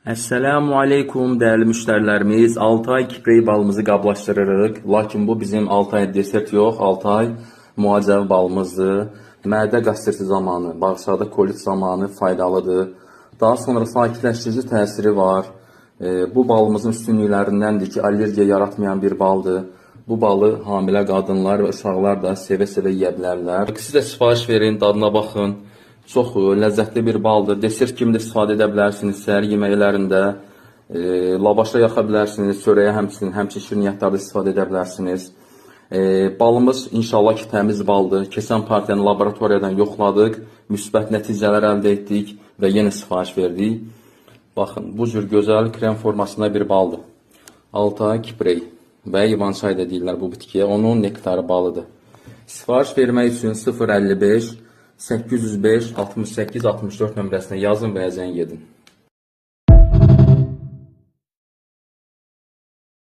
Əssəlamu aleykum dəyərli müştərilərimiz. 6 ay kiprey balımızı qablaşdırırıq. Lakin bu bizim 6 ay desert yox, 6 ay müalicəvi balımızdır. Mədə qastriti zamanı, bağırsaqda kolit zamanı faydalıdır. Daha sonra sakitləşdirici təsiri var. Bu balımızın üstünlüklərindəndir ki, allergiya yaratmayan bir baldır. Bu balı hamilə qadınlar və uşaqlar da sevə-sevə yeyə bilərlər. Siz də sifariş verin, dadına baxın. Çox ləzzətli bir baldır. Desert kimi də istifadə edə bilərsiniz. Səhər yeməklərində, lavaşa yaxa bilərsiniz. Çörəyə həmçinin şirniyyatlarda istifadə edə bilərsiniz. Balımız inşallah ki təmiz baldır. Keçən partiyanı laboratoriyadan yoxladıq. Müsbət nəticələr əldə etdik və yenə sifariş verdik. Baxın, bu cür gözəl krem formasında bir baldır. 6 ay kiprey və ivançay da deyirlər bu bitkiyə. Onun nektarı balıdır. Sifariş vermək üçün 055 805 68 64 nömrəsinə yazın və ya zəng edin.